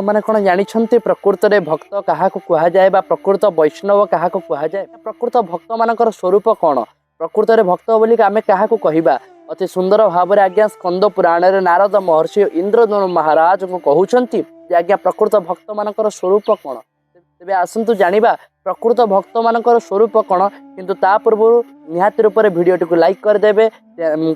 आपने कौन जानते प्रकृत में भक्त क्या कहुए प्रकृत वैष्णव क्या कहुए प्रकृत भक्त मान स्वरूप कौन प्रकृत में भक्त बोलिक आम क्या कहवा अति सुंदर भाव में आज्ञा स्कंद पुराण में नारद महर्षि इंद्रद्युम्न महाराज को कहते आज्ञा प्रकृत भक्त मान स्वरूप कौन तेज आसतु जाना प्रकृत भक्त मान स्वरूप कौन किंतु ता पूर्व निहाती रूप से भिडियोटी को लाइक करदे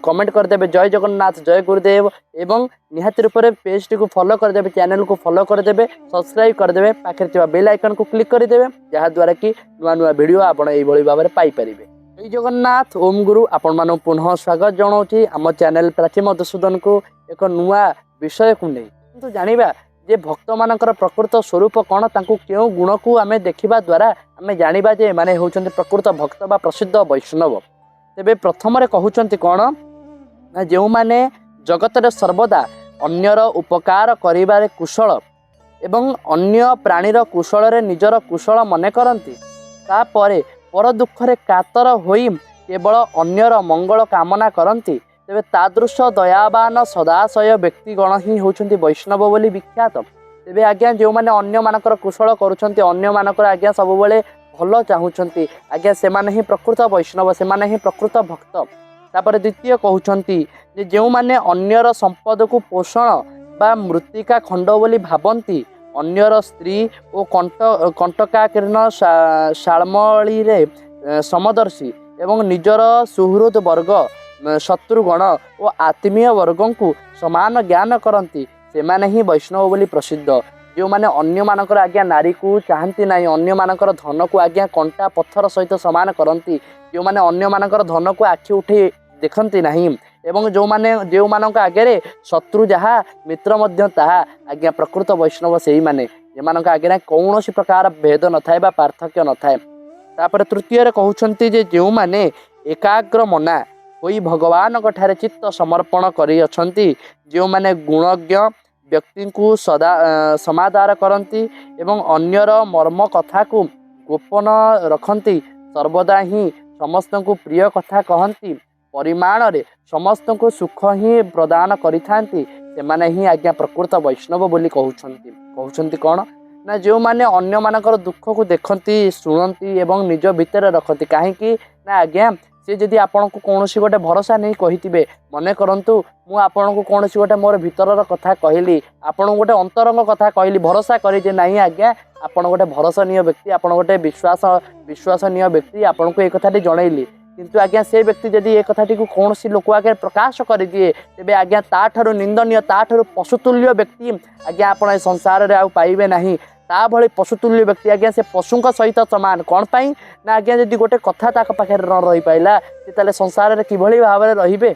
कमेंट करदे जय जगन्नाथ जय गुरुदेव एवं निहाती रूप से पेज टी फॉलो करदे चैनल को फॉलो करदे सब्सक्राइब करदे पाखे बेल आइकन को क्लिक करदे जहाद्वारा कि नुआ नुआ भिडियो आपड़ यही भाव में पाइपर। जय जगन्नाथ ओम गुरु आपण मान पुनः स्वागत जनाऊँगी आम चैनल प्राची मधुसूदन को एक नुआ विषय को नहीं किंतु जानिबा जे भक्त मानकर प्रकृत स्वरूप कौन क्यों गुण को आम देखा द्वारा आम जाना जे माने होउछन्ति प्रकृत भक्त बा प्रसिद्ध वैष्णव। तेबे प्रथम कहउछन्ति कौन ना जो माने जगत रे सर्वदा अन्यर उपकार करिबारे कुशल एवं अन्य प्राणीर कुशल रे निजर कुशल मने करंती तापरे पर दुख रे कातर होई केवल अन्यर मंगल कामना करंती तेरे तादृश दयावान सदाशय व्यक्तिगण ही होउछन्ति वैष्णव बोली विख्यात। तेबे आज्ञा जो माने अन्य मानकर कुशल करुछन्ति अन्य मानकर आज्ञा सब बेले भल चाहूछन्ति आज्ञा से माने ही प्रकृत वैष्णव से माने ही प्रकृत भक्त। तापर द्वितीय कहउछन्ति जे जो माने अन्यर संपद को पोषण बा मृत्तिका खंड बोली भाबंती अन्यर स्त्री और कंटकाकीर्ण शालमली रे समदर्शी एवं निजर सुहृद वर्ग शत्रुगण और आत्मीय वर्ग को समान ज्ञान करती से माने ही वैष्णव बोली प्रसिद्ध। जो माने अन्य मानकर आज्ञा नारी को चाहती ना अन्य मानकर धन को आज्ञा कंटा पत्थर सहित सामान करती जो माने अन्य मानकर धन को आखि उठे देखती नहीं एवं जो माने जो मानक आगे शत्रु जहाँ मित्र मध्य ताहा आज्ञा प्रकृत वैष्णव से ही माने जे आगे कौन प्रकार भेद न थाए बा पार्थक्य न थाए। तापर तृतीय कहउछन्ति जे जो माने एकाग्र मना होई भगवान ठारे चित्त समर्पण करी अछन्ति जो माने गुणज्ञ व्यक्ति को सदा समादार करती एवं अन्यर मर्म कथा को गोपन रखती सर्वदा ही समस्त को प्रिय कथा कहती परिमाण रे समस्त को सुख ही प्रदान करिथांती से माने ही आज्ञा प्रकृत वैष्णव बोली कहउछन्ति कौन ना जो माने अन्य मानकर दुख को देखती शुणती एवं निज भितर रखती कहीं ना आज्ञा सी जदि आपन को कौन गोटे भरोसा नहीं कही मन करंतु मु आपन को कौन गोटे मोर भितर कथा कहली आपन गोटे अंतरंग कथा कहली भरोसा करी जे नहीं आज्ञा आपन गोटे भरोसनीय व्यक्ति आपन गोटे विश्वासनीय व्यक्ति आपन को एक कथाटी जनइली किंतु आज्ञा से व्यक्ति जदि एक कथाटी को कौन लोक आगे प्रकाश कर दिए तेबे आज्ञा ताठू निंदनीय ताठू पशुतुल्य व्यक्ति आज्ञा आपण संसार रे आउ पाइबे नहीं ता भली पशुतुल्य व्यक्ति आज्ञा से पशुओं सहित समान कौन पाई ना आज्ञा जदि गोटे कथा ता पाखे न रही पाइला ताले संसार रे किभली भाव में रहिबे।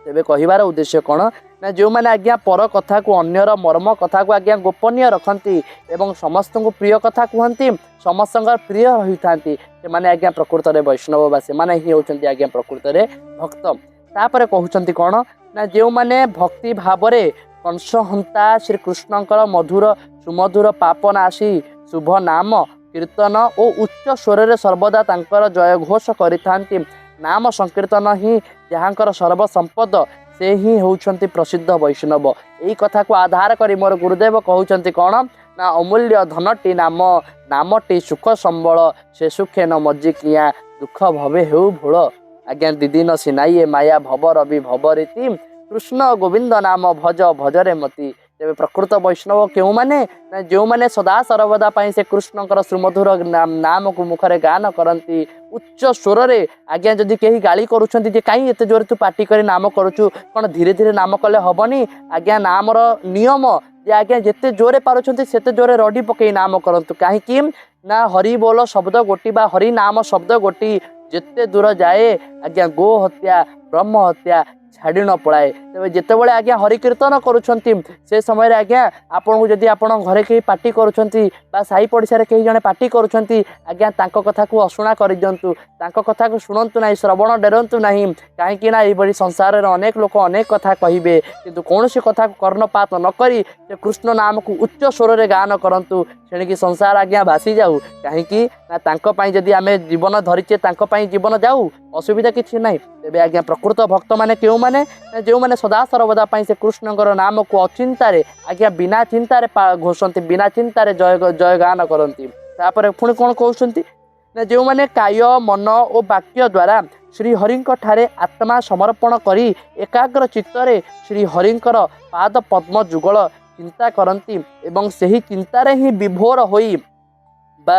तेबे कहिबार उद्देश्य कौन ना जो माने आज्ञा पर कथा को अन्यर मर्म कथा को आज्ञा गोपनीय रखती एवं समस्त को प्रिय कथा कहती समस्त प्रिय रही था से माने आज्ञा प्रकृत रे वैष्णव बा से माने ही होचंती आज्ञा प्रकृत रे भक्त। तापर कहउछंती कौन ना जो माने भक्ति भाव रे कंस हंता श्री कृष्णकर मधुर सुमधुर पापनाशी शुभ नाम कीर्तन और उच्च स्वर रे सर्वदा तांकर जय घोष करिथांती नाम संकीर्तन ही जहाँकर सर्वसंपद से ही होउछंती प्रसिद्ध वैष्णव। यही कथा को आधार करी मोर गुरुदेव कहउछंती कौन ना अमूल्य धनटी नामटी सुख संबल से सुखे न मज्जी किया दुख भवे हेउ भूल आज्ञा दिदिन सिनाइए माया भव रवि भव रीति कृष्ण गोविंद नाम भज भजरे मती। तेरे प्रकृत वैष्णव क्यों माने ना जो माने सदा सर्वदा पाई से कृष्णकर सुमधुर नाम को मुखरे गान करती उच्च स्वर रे आज्ञा जदि कहीं गाली करुछंती जे काई एते जोर तू पार्टी करी नाम करुछु कौन धीरे धीरे नाम कले हबनी आज्ञा नामर नियम जे आज्ञा जेते जोरे पारुछंती सेते जोरे रडी पकई नाम करंतु काहे ना हरि बोल शब्द गोटी बा हरि नाम शब्द गोटी जेते दूर जाए आज्ञा गो हत्या ब्रह्म हत्या छाड़ी न पड़ाए। तेज जितेबाला आज्ञा हरि कीर्तन करुछंती से समय आज्ञा आपन को जदि आपन घरे कहीं पार्टी करुछंती बा साई पड़िसा कहीं जने पार्टी करुछंती आज्ञा तांको कथा को अशुणा कर दियंतु तांको कथा को शुणंतु नहीं श्रवण डेरंतु नहीं कहीं ना ये संसार रे अनेक लोक अनेक कथा कहिबे किंतु कौन सी कथा को कर्णपात न करी से कृष्ण नाम को उच्च स्वर रे गान करंतु सेणिकी संसार आज्ञा भासी जाऊ कहीं ना तांको पाई जदि आमे जीवन धरिचे तांको पाई जीवन जाऊ असुविधा किछि नाही। तेबे आज्ञा प्रकृत भक्त माने केउ माने जो माने सदा सर्वदा पाई से कृष्णଙ୍କର नाम को अचिंतारे आज्ञा बिना चिंतारे घोषंती बिना चिंतारे जय गान करंती। तापर पुणी कोन कहउछंती ना जो माने काय मन और वाक्य द्वारा श्री हरिंक ठारे आत्मा समर्पण करी एकाग्र चित्तरे श्री हरिंकर पाद पद्म जुगल चिंता करती एवं सही चिंतारे ही विभोर होई बा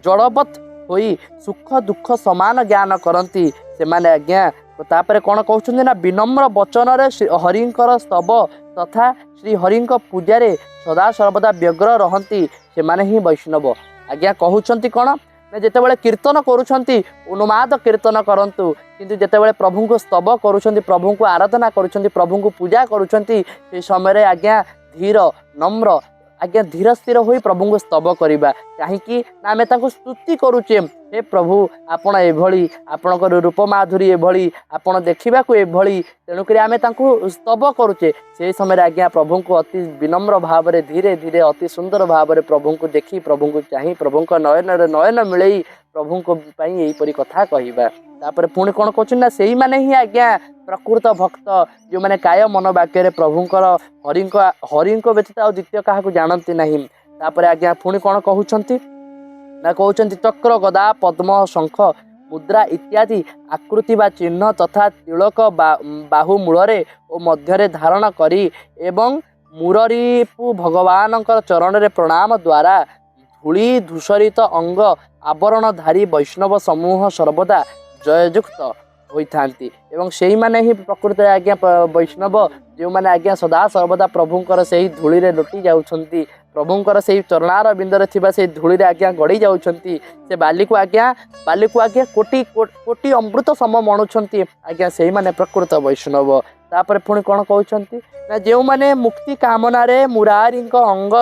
जड़वत होई सुख दुख समान ज्ञान करती से माने आज्ञा। तापर कौन कहते ना विनम्र वचन हरिंकर स्तव तथा श्री हरिंक पूजारे सदा सर्वदा व्यग्र रहती से माने ही वैष्णव। आज्ञा कहउछंती कौन ना जितेबाला कीर्तन करुछंती उन्माद कीर्तन करंतु किंतु जितेबाला प्रभु को स्तव करुछंती प्रभु को आराधना करुछंती प्रभु को पूजा करुछंती से समय आज्ञा धीर नम्र आज्ञा धीर स्थिर होई प्रभु को स्तव करिबा कहीं आमे ताको स्तुति करुचे हे प्रभु आपण एभली आपणकर रूप माधुरी एभली आपण देखा एभली तेणुक आमे तांको स्तव करुचे से समय आज्ञा प्रभु को अति विनम्र भाव में धीरे धीरे अति सुंदर भाव में प्रभु को देखी प्रभु को चाही प्रभु नयन नयन मिलई प्रभु को यहीपरी कथा कहवा। तापर पुणी कौन कहना से माने ही आज्ञा प्रकृत भक्त जो माने काय मन वाक्य प्रभुंकर हरिंक व्यतीत आ द्वितीय क्या जानती नहीं। तापर आज्ञा पुणी कौन कहउछंती ना कहउछंती चक्र गदा पद्म शंख मुद्रा इत्यादि आकृति बा चिन्ह तथा तिलक बाहु मूलरे और मध्यरे धारण करी एवं मुररीपु भगवान चरण में प्रणाम द्वारा धूली धूसरित अंग आवरणधारी वैष्णव समूह सर्वदा जययुक्त होइथांती एवं सेही माने ही प्रकृति आज्ञा वैष्णव जो माने आज्ञा सदा सर्वदा प्रभुंकर से धूली रे लोटी जाउछंती प्रभुंकर से चरणार बिंदरे थिबा से धूली रे आज्ञा गड़ी जाउछंती से बाली को आज्ञा कोटि कोटि अमृत सम मणुछंती आज्ञा सेही माने प्रकृत वैष्णव। तापर पुणी कौन कहउछंती ना जो माने मुक्ति कामना रे मुरारींक अंग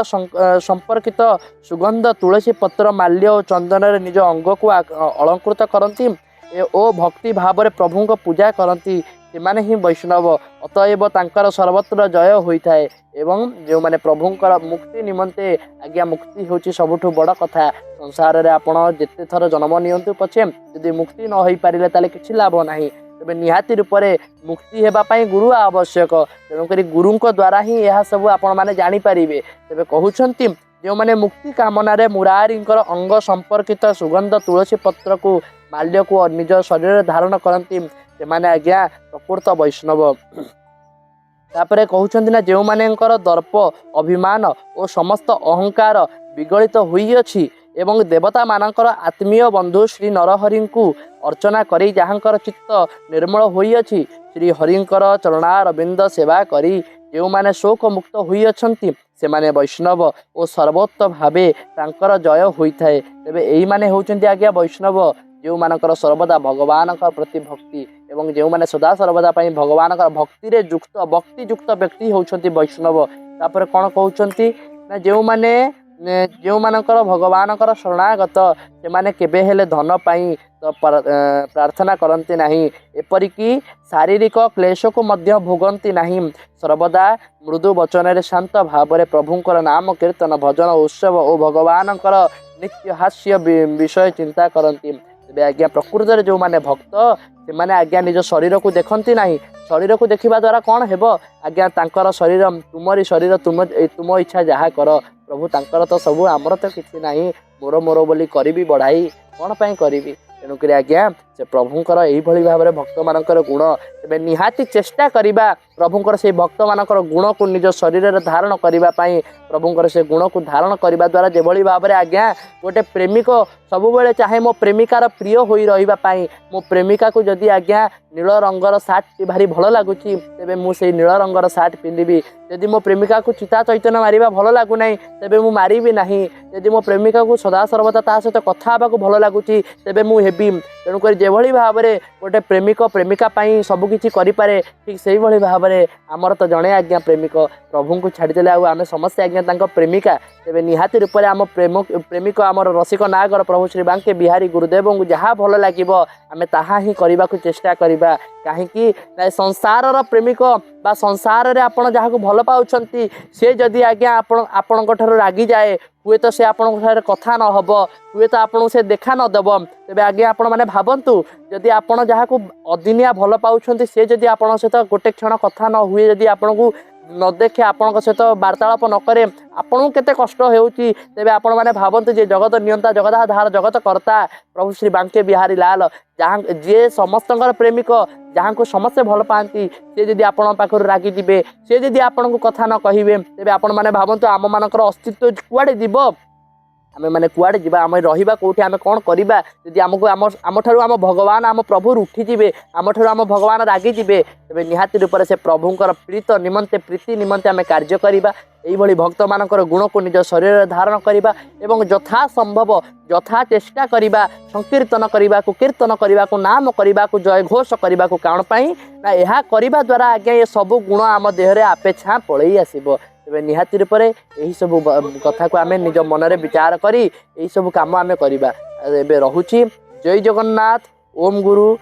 संपर्कित सुगंध तुलसी पत्र माल्य और चंदन रे निज अंग को अलंकृत करती ओ भक्ति भाव में प्रभु को पूजा करती से ही वैष्णव। अतएव तांकर सर्वत्र जय होता है एवं जो माने प्रभुंकर मुक्ति निमंते आज्ञा मुक्ति होची सबुठु बड़ कथा। संसार रे आपण जेते थर जन्म नियंतु पछे यदि मुक्ति न होई पारिले ताले किछि लाभ नाही तेज निहाती रूप में मुक्ति होगापाई गुरु आवश्यक तेणुक गुरु द्वारा ही यह सब आपण मैंने जानीपारे। तेज कहते जो मैंने मुक्ति कामना रे मुरारींकर अंग संपर्कित सुगंध तुलसी पत्र को माल्य को निज शरीर धारण करती से माने आज्ञा प्रकृत वैष्णव। तापर कहते ना जो मानेकर दर्प अभिमान और समस्त अहंकार विगलित हुई अछि एवं देवता मानकर आत्मीय बंधु श्री नरहरि को अर्चना करी जहाँकर चित्त निर्मल होई अछि श्री हरिंकर चरणारविंद सेवा करी जो माने शोक मुक्त हुई अछंती से माने वैष्णव और सर्वोत्त भावे तांकर जय होता है। तेबे एही माने होचंती आज्ञा वैष्णव जो मानकर सर्वदा भगवान प्रति भक्ति एवं जो माने सदा सर्वदा पाई भगवान भक्ति रे युक्त भक्ति युक्त व्यक्ति होचंती वैष्णव। तापर कौन कहउछंती ना जो माने जो मानकर भगवान शरणागत से माने केबे हेले धन पाई तो प्रार्थना करती नहीं एपरिकी शारीरिक क्लेश को मध्य भोगंती नहीं सर्वदा मृदु वचन रे शांत भाव में प्रभुंकर नाम कीर्तन भजन उत्सव और भगवान नित्य हास्य विषय चिंता करती। तेज आज्ञा प्रकृत जो माने भक्त से माने आज्ञा निज शरीर को देखती नहीं शरीर को देखा द्वारा कौन हेब आज्ञा तांकर शरीर तुमरी शरीर तुम इच्छा जहाँ कर प्रभु तांकर तो सबू आमर तो किसी नहीं मोर मोर बोली करी बढ़ाई कौन पाई करी तेणुक आज्ञा से प्रभुंकर यही भाव में भक्त मानकर गुण तेज निहाती चेष्टा करवा प्रभुंकर से भक्त मानकर गुण को निज शरीर में धारण करने प्रभुंकर से गुण को धारण करने द्वारा जो भाव में आज्ञा गोटे प्रेमिक सबुबले चाहे मो प्रेमिकार प्रिय हो रही मो प्रेमिका को जदि आज्ञा नील रंगर सार्ट भारी भल लगुच तेरे मुझे नील रंगर सार्ट पिंधि जदि मो प्रेमिका को चिता चैतन्य मारिबा भल लगुना तेरे मु मारिबी नहीं जदि मो प्रेमिका को सदा सर्वदा ता सहित कथा होगा भल लगुच तेरे मु हेबी तेणुक जो भाव में गोटे प्रेमिक प्रेमिका सबकि करें ठीक से भाव में आमर तो जड़े आज्ञा प्रेमिक प्रभु को छाड़देले आम समस्ते आज्ञा प्रेमिका तेज निहाती रूप में आम प्रेमिक आमर रसिक नागर प्रभु श्री बांके बिहारी गुरुदेव को जहाँ भल लगे आम ताहा ही करने को चेष्टा करवा कहीं संसार प्रेमिक बा संसार रे आपण जहाँ को भल पाउछंती से जदि आज्ञा आपण ठार रागी जाए हुए तो से आपन साथ कथा न हब हुए तो आपन से देखा न देव तेज आगे आपण मैंने भावतु जदि आपन जहाँ को अदिनिया भल पाँच से जदि आपन सहित गोटे क्षण कथा न हुए जदि आपन को न देखे आपण सहित वार्तालाप न करे आपन केते कष्ट होउची तेबे आपण माने भावंतु जे जगत नियंता जगदाधार जगत कर्ता प्रभु श्री बांके बिहारी लाल जहाँ जे समस्तଙ୍କର प्रेमिक जहाँ को समस्ते भल पाती से जदि आपण पाखर रागी दिबे से जदि आपण को कथा न कहिबे तेबे आपण माने भावंतु आम मानकर अस्तित्व कुआडे जीव आमे माने कुआडे जीवा आमे रहिबा कोठी आमे कोन करिबा जदि हमको आम ठारू आम भगवान आम प्रभु उठी जिवे आम ठारू आम भगवान रागी जिवे तेबे निहाती रूप से प्रभुंकर प्रीत निमंते प्रीति निमंते आमे कार्य करिबा एइभଳି भक्त मानकर गुण को निज शरीर धारण करिबा एवं यथा संभव यथा चेष्टा करिबा संकीर्तन करिबा को कीर्तन करिबा को नाम करिबा को जय घोष करिबा को कारण पई ना एहा करिबा द्वारा आज्ञा ये सब गुण आम देह रे आपे छा पळई आसीबो तेबे निहाती रूप से यही सब कथा को आमे निज मन रे विचार करी यही सब काम आमे करिबा एबे रहुची जय जगन्नाथ ओम गुरु।